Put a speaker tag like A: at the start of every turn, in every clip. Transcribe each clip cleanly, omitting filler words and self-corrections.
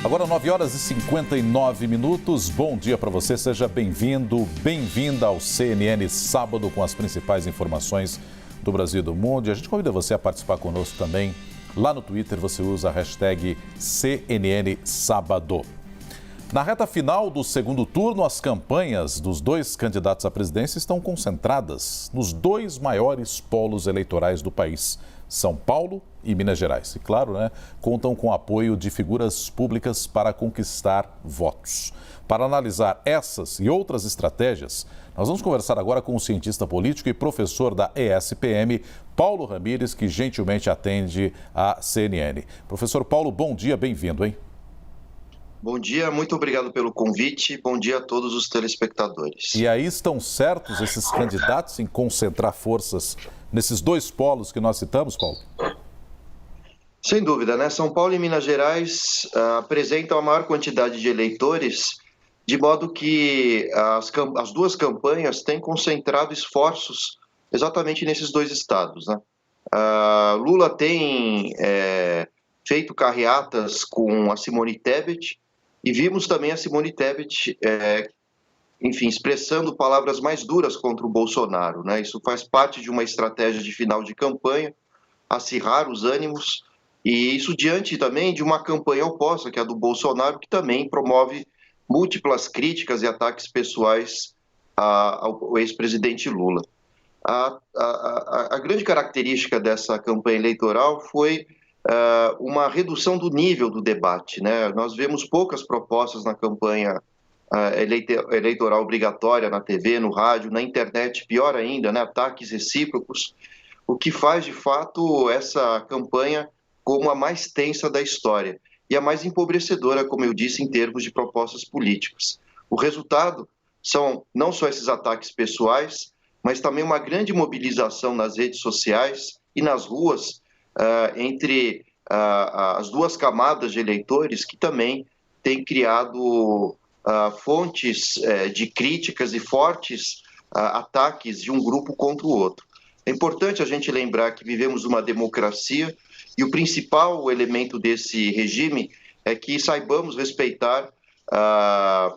A: Agora 9 horas e 59 minutos. Bom dia para você, seja bem-vindo, bem-vinda ao CNN Sábado com as principais informações do Brasil e do mundo. E a gente convida você a participar conosco também. Lá no Twitter você usa a hashtag CNN Sábado. Na reta final do segundo turno, as campanhas dos dois candidatos à presidência estão concentradas nos dois maiores polos eleitorais do país, São Paulo e Minas Gerais. E claro, contam com o apoio de figuras públicas para conquistar votos. Para analisar essas e outras estratégias, nós vamos conversar agora com o cientista político e professor da ESPM, Paulo Ramires, que gentilmente atende a CNN. Professor Paulo, bom dia, bem-vindo, hein?
B: Bom dia, muito obrigado pelo convite. Bom dia a todos os telespectadores.
A: E aí estão certos esses candidatos em concentrar forças nesses dois polos que nós citamos, Paulo?
B: Sem dúvida, São Paulo e Minas Gerais apresentam a maior quantidade de eleitores, de modo que as duas campanhas têm concentrado esforços exatamente nesses dois estados, Lula tem feito carreatas com a Simone Tebet, e vimos também a Simone Tebet, expressando palavras mais duras contra o Bolsonaro, Isso faz parte de uma estratégia de final de campanha, acirrar os ânimos, e isso diante também de uma campanha oposta, que é a do Bolsonaro, que também promove múltiplas críticas e ataques pessoais ao ex-presidente Lula. A grande característica dessa campanha eleitoral foi uma redução do nível do debate, Nós vemos poucas propostas na campanha eleitoral obrigatória na TV, no rádio, na internet, pior ainda, ataques recíprocos, o que faz, de fato, essa campanha como a mais tensa da história e a mais empobrecedora, como eu disse, em termos de propostas políticas. O resultado são não só esses ataques pessoais, mas também uma grande mobilização nas redes sociais e nas ruas entre as duas camadas de eleitores, que também têm criado fontes de críticas e fortes ataques de um grupo contra o outro. É importante a gente lembrar que vivemos uma democracia e o principal elemento desse regime é que saibamos respeitar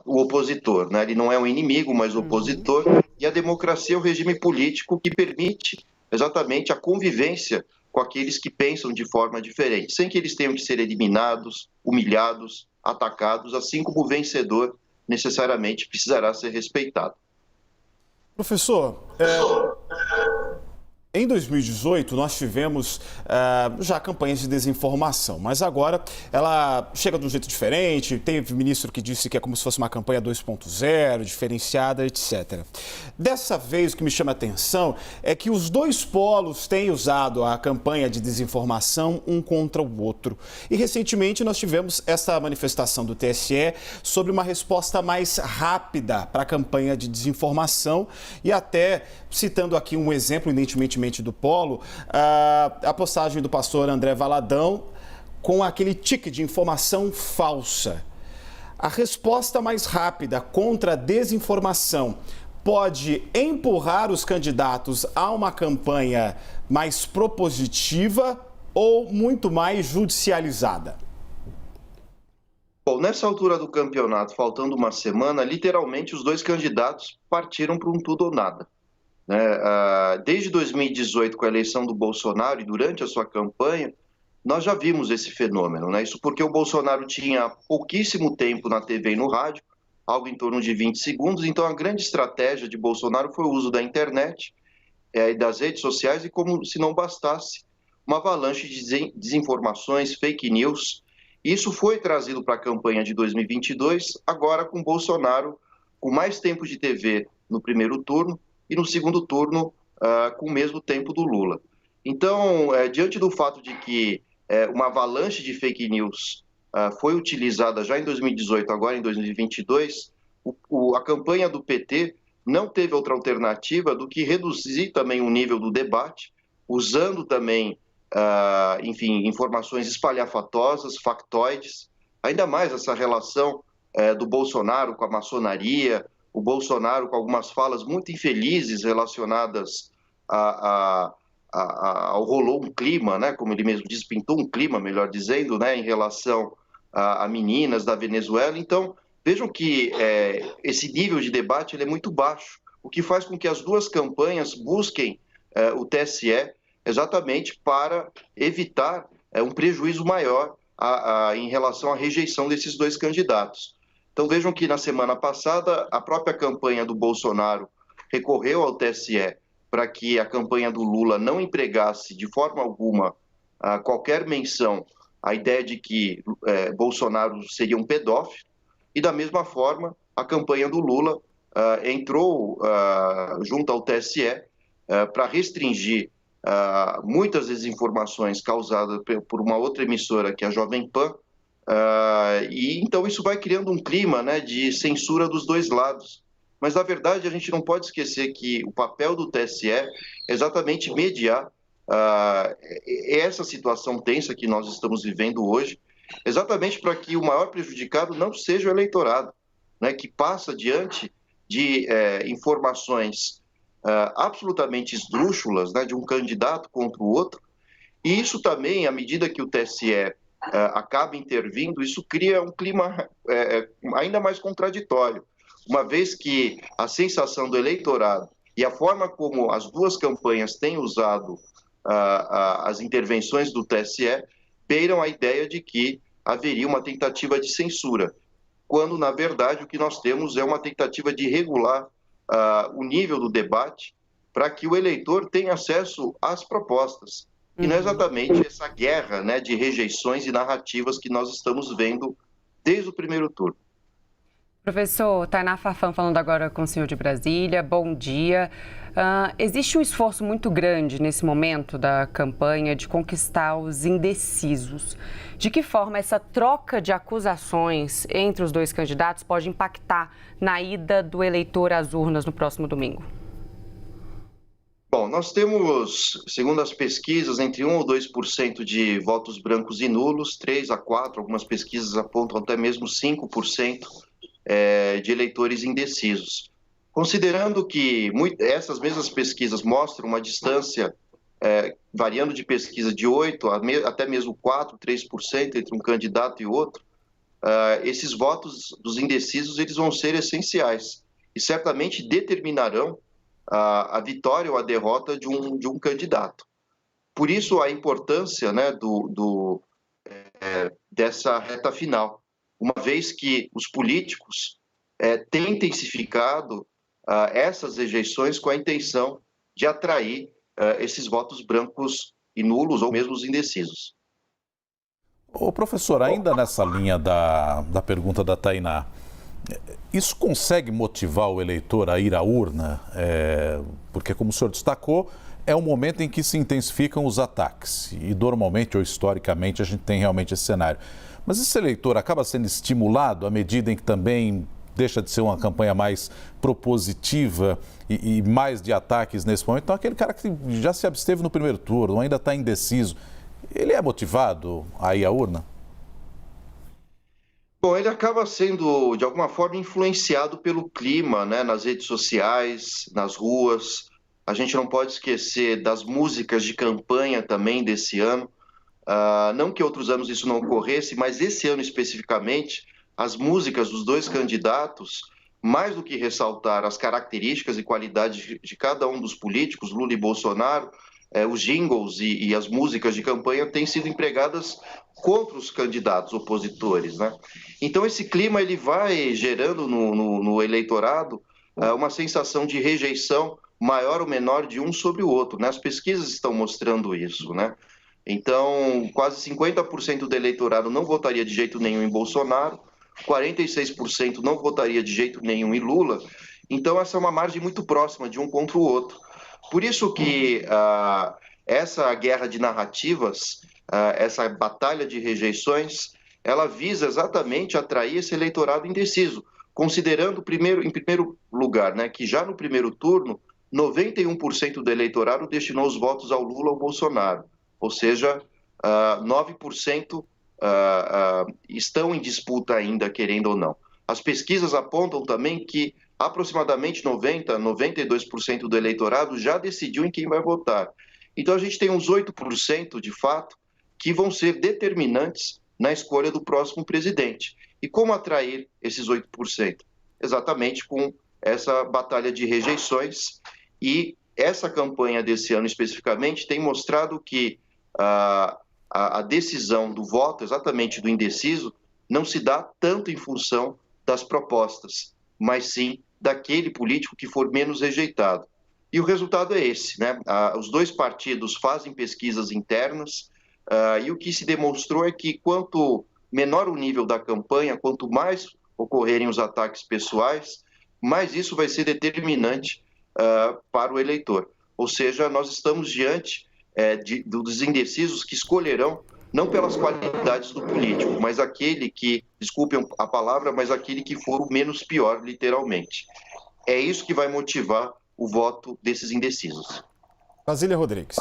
B: o opositor, Ele não é um inimigo, mas opositor, e a democracia é o regime político que permite exatamente a convivência com aqueles que pensam de forma diferente, sem que eles tenham que ser eliminados, humilhados, atacados, assim como o vencedor necessariamente precisará ser respeitado.
C: Professor, em 2018 nós tivemos já campanhas de desinformação, mas agora ela chega de um jeito diferente. Teve ministro que disse que é como se fosse uma campanha 2.0, diferenciada, etc. Dessa vez o que me chama a atenção é que os dois polos têm usado a campanha de desinformação um contra o outro. E recentemente nós tivemos essa manifestação do TSE sobre uma resposta mais rápida para a campanha de desinformação e até citando aqui um exemplo, evidentemente, do polo, a postagem do pastor André Valadão com aquele tique de informação falsa. A resposta mais rápida contra a desinformação pode empurrar os candidatos a uma campanha mais propositiva ou muito mais judicializada?
B: Bom, nessa altura do campeonato, faltando uma semana, literalmente os dois candidatos partiram para um tudo ou nada. Desde 2018, com a eleição do Bolsonaro e durante a sua campanha, nós já vimos esse fenômeno, Isso porque o Bolsonaro tinha pouquíssimo tempo na TV e no rádio, algo em torno de 20 segundos, então a grande estratégia de Bolsonaro foi o uso da internet e das redes sociais, e como se não bastasse, uma avalanche de desinformações, fake news. Isso foi trazido para a campanha de 2022, agora com Bolsonaro com mais tempo de TV no primeiro turno, e no segundo turno com o mesmo tempo do Lula. Então, diante do fato de que uma avalanche de fake news foi utilizada já em 2018, agora em 2022, a campanha do PT não teve outra alternativa do que reduzir também o nível do debate, usando também, informações espalhafatosas, factoides, ainda mais essa relação do Bolsonaro com a maçonaria, o Bolsonaro com algumas falas muito infelizes relacionadas rolou um clima, como ele mesmo diz, pintou um clima, melhor dizendo, em relação a meninas da Venezuela. Então, vejam que esse nível de debate ele é muito baixo, o que faz com que as duas campanhas busquem o TSE exatamente para evitar um prejuízo maior em relação à rejeição desses dois candidatos. Então vejam que na semana passada a própria campanha do Bolsonaro recorreu ao TSE para que a campanha do Lula não empregasse de forma alguma qualquer menção à ideia de que Bolsonaro seria um pedófilo, e da mesma forma a campanha do Lula entrou junto ao TSE para restringir muitas desinformações causadas por uma outra emissora, que é a Jovem Pan, e então isso vai criando um clima, né, de censura dos dois lados. Mas, na verdade, a gente não pode esquecer que o papel do TSE é exatamente mediar essa situação tensa que nós estamos vivendo hoje, exatamente para que o maior prejudicado não seja o eleitorado, né, que passa diante de informações absolutamente esdrúxulas, né, de um candidato contra o outro. E isso também, à medida que o TSE acaba intervindo, isso cria um clima ainda mais contraditório, uma vez que a sensação do eleitorado e a forma como as duas campanhas têm usado as intervenções do TSE beiram a ideia de que haveria uma tentativa de censura, quando, na verdade, o que nós temos é uma tentativa de regular o nível do debate para que o eleitor tenha acesso às propostas. E não é exatamente essa guerra, né, de rejeições e narrativas que nós estamos vendo desde o primeiro turno.
D: Professor, Tainá Farfan falando agora com o senhor de Brasília, bom dia. Existe um esforço muito grande nesse momento da campanha de conquistar os indecisos. De que forma essa troca de acusações entre os dois candidatos pode impactar na ida do eleitor às urnas no próximo domingo?
B: Bom, nós temos, segundo as pesquisas, entre 1 ou 2% de votos brancos e nulos, 3 a 4%, algumas pesquisas apontam até mesmo 5% de eleitores indecisos. Considerando que essas mesmas pesquisas mostram uma distância variando de pesquisa de 8% até mesmo 4%, 3% entre um candidato e outro, esses votos dos indecisos eles vão ser essenciais e certamente determinarão a vitória ou a derrota de um candidato. Por isso, a importância, né, dessa reta final, uma vez que os políticos têm intensificado essas rejeições com a intenção de atrair esses votos brancos e nulos ou mesmo os indecisos.
A: Ô, professor, ainda nessa linha da pergunta da Tainá, isso consegue motivar o eleitor a ir à urna? Porque, como o senhor destacou, é um momento em que se intensificam os ataques. E normalmente ou historicamente a gente tem realmente esse cenário. Mas esse eleitor acaba sendo estimulado à medida em que também deixa de ser uma campanha mais propositiva e mais de ataques nesse momento. Então, aquele cara que já se absteve no primeiro turno, ainda está indeciso, ele é motivado a ir à urna?
B: Bom, ele acaba sendo, de alguma forma, influenciado pelo clima, né, nas redes sociais, nas ruas. A gente não pode esquecer das músicas de campanha também desse ano. Não que outros anos isso não ocorresse, mas esse ano especificamente, as músicas dos dois candidatos, mais do que ressaltar as características e qualidades de cada um dos políticos, Lula e Bolsonaro, os jingles e as músicas de campanha têm sido empregadas contra os candidatos opositores, né? Então esse clima ele vai gerando no eleitorado uma sensação de rejeição maior ou menor de um sobre o outro, né? As pesquisas estão mostrando isso, né? Então quase 50% do eleitorado não votaria de jeito nenhum em Bolsonaro, 46% não votaria de jeito nenhum em Lula. Então essa é uma margem muito próxima de um contra o outro. Por isso que essa guerra de narrativas, essa batalha de rejeições, ela visa exatamente atrair esse eleitorado indeciso, considerando em primeiro lugar, né, que já no primeiro turno, 91% do eleitorado destinou os votos ao Lula ou ao Bolsonaro, ou seja, 9% estão em disputa ainda, querendo ou não. As pesquisas apontam também que aproximadamente 92% do eleitorado já decidiu em quem vai votar. Então a gente tem uns 8% de fato que vão ser determinantes na escolha do próximo presidente. E como atrair esses 8%? Exatamente com essa batalha de rejeições, e essa campanha desse ano especificamente tem mostrado que a decisão do voto, exatamente do indeciso, não se dá tanto em função das propostas, mas sim daquele político que for menos rejeitado. E o resultado é esse, né? Os dois partidos fazem pesquisas internas, e o que se demonstrou é que quanto menor o nível da campanha, quanto mais ocorrerem os ataques pessoais, mais isso vai ser determinante para o eleitor. Ou seja, nós estamos diante dos indecisos que escolherão não pelas qualidades do político, mas aquele que, desculpem a palavra, mas aquele que for o menos pior, literalmente. É isso que vai motivar o voto desses indecisos.
C: Brasília Rodrigues.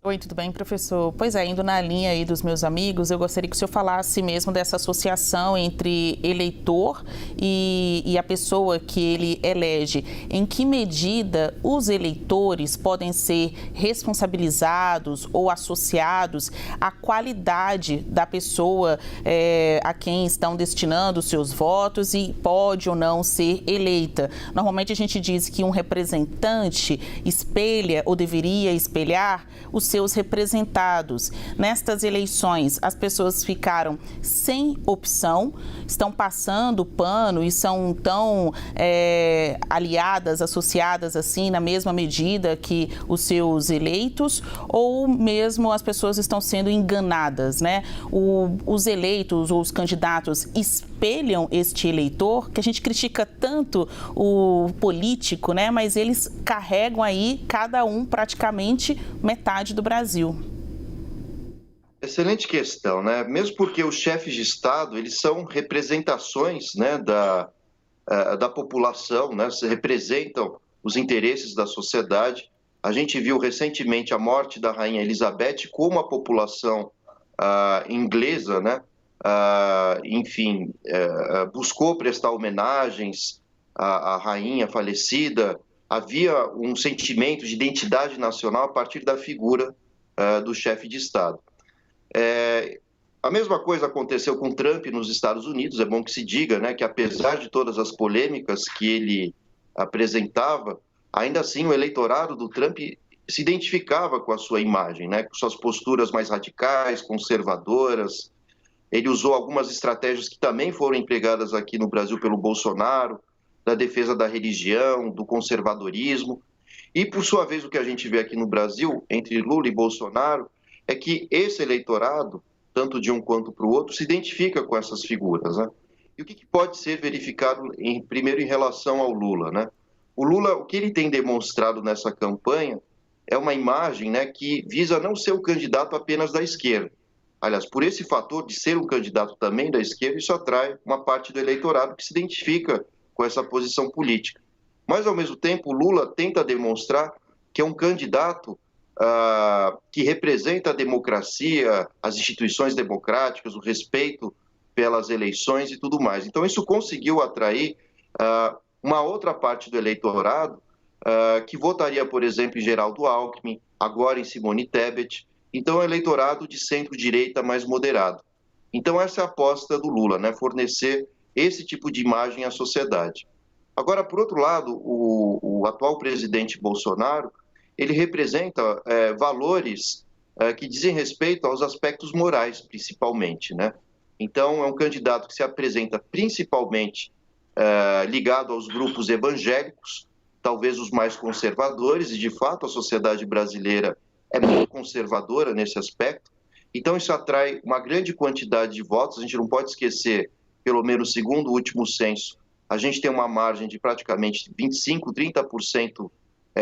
E: Oi, tudo bem, professor? Pois é, indo na linha aí dos meus amigos, eu gostaria que o senhor falasse mesmo dessa associação entre eleitor e a pessoa que ele elege. Em que medida os eleitores podem ser responsabilizados ou associados à qualidade da pessoa a quem estão destinando os seus votos e pode ou não ser eleita? Normalmente a gente diz que um representante espelha ou deveria espelhar os seus representados. Nestas eleições, as pessoas ficaram sem opção, estão passando pano e são tão aliadas, associadas assim, na mesma medida que os seus eleitos, ou mesmo as pessoas estão sendo enganadas, né? Os eleitos ou os candidatos espelham este eleitor, que a gente critica tanto o político, né? Mas eles carregam aí, cada um, praticamente metade do Brasil.
B: Excelente questão, né? Mesmo porque os chefes de Estado, eles são representações, né, da população, né? Representam os interesses da sociedade. A gente viu recentemente a morte da Rainha Elizabeth, como a população inglesa, né? Enfim, buscou prestar homenagens à rainha falecida. Havia um sentimento de identidade nacional a partir da figura do chefe de Estado. A mesma coisa aconteceu com Trump nos Estados Unidos. É bom que se diga, né, que apesar de todas as polêmicas que ele apresentava, ainda assim o eleitorado do Trump se identificava com a sua imagem, né, com suas posturas mais radicais, conservadoras. Ele usou algumas estratégias que também foram empregadas aqui no Brasil pelo Bolsonaro, da defesa da religião, do conservadorismo. E, por sua vez, o que a gente vê aqui no Brasil, entre Lula e Bolsonaro, é que esse eleitorado, tanto de um quanto para o outro, se identifica com essas figuras, né? E o que pode ser verificado, primeiro, em relação ao Lula, né? O Lula, o que ele tem demonstrado nessa campanha é uma imagem, né, que visa não ser o candidato apenas da esquerda. Aliás, por esse fator de ser um candidato também da esquerda, isso atrai uma parte do eleitorado que se identifica com essa posição política. Mas, ao mesmo tempo, o Lula tenta demonstrar que é um candidato que representa a democracia, as instituições democráticas, o respeito pelas eleições e tudo mais. Então, isso conseguiu atrair uma outra parte do eleitorado que votaria, por exemplo, em Geraldo Alckmin, agora em Simone Tebet. Então, é um eleitorado de centro-direita mais moderado. Então, essa é a aposta do Lula, né? Fornecer esse tipo de imagem à sociedade. Agora, por outro lado, o atual presidente Bolsonaro, ele representa valores que dizem respeito aos aspectos morais, principalmente, né? Então, é um candidato que se apresenta principalmente ligado aos grupos evangélicos, talvez os mais conservadores, e, de fato, a sociedade brasileira é muito conservadora nesse aspecto. Então, isso atrai uma grande quantidade de votos. A gente não pode esquecer, pelo menos segundo o último censo, a gente tem uma margem de praticamente 25%, 30%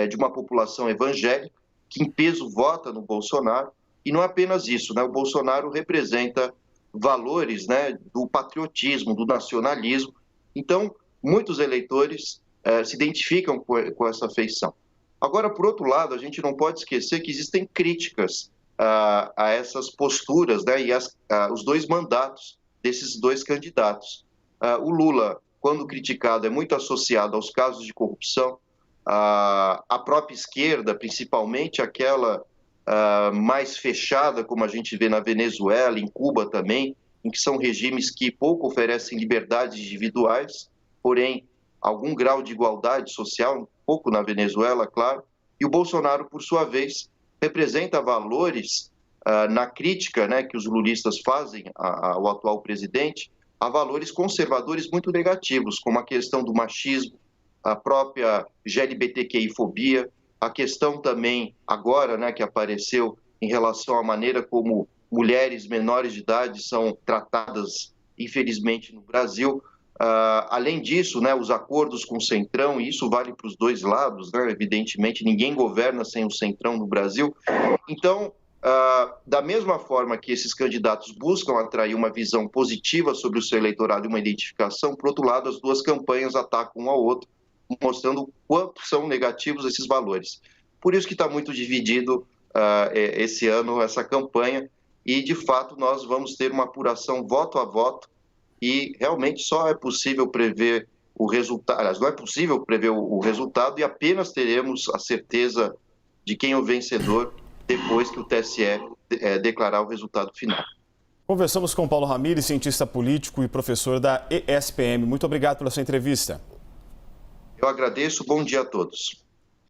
B: de uma população evangélica que em peso vota no Bolsonaro. E não é apenas isso, né? O Bolsonaro representa valores, né, do patriotismo, do nacionalismo. Então, muitos eleitores se identificam com essa feição. Agora, por outro lado, a gente não pode esquecer que existem críticas a essas posturas, né, e os dois mandatos desses dois candidatos. O Lula, quando criticado, é muito associado aos casos de corrupção. A própria esquerda, principalmente aquela mais fechada, como a gente vê na Venezuela, em Cuba também, em que são regimes que pouco oferecem liberdades individuais, porém algum grau de igualdade social, um pouco na Venezuela, claro, e o Bolsonaro, por sua vez, representa valores na crítica, né, que os lulistas fazem ao atual presidente, a valores conservadores muito negativos, como a questão do machismo, a própria LGBTQI-fobia, a questão também agora, né, que apareceu em relação à maneira como mulheres menores de idade são tratadas, infelizmente, no Brasil. Além disso, né, os acordos com o Centrão, e isso vale para os dois lados, né, evidentemente, ninguém governa sem o Centrão no Brasil. Então, da mesma forma que esses candidatos buscam atrair uma visão positiva sobre o seu eleitorado e uma identificação, por outro lado, as duas campanhas atacam um ao outro, mostrando o quanto são negativos esses valores. Por isso que está muito dividido esse ano essa campanha e, de fato, nós vamos ter uma apuração voto a voto e realmente só é possível prever o resultado, aliás, não é possível prever o resultado e apenas teremos a certeza de quem é o vencedor depois que o TSE declarar o resultado final.
C: Conversamos com Paulo Ramires, cientista político e professor da ESPM. Muito obrigado pela sua entrevista.
B: Eu agradeço, bom dia a todos.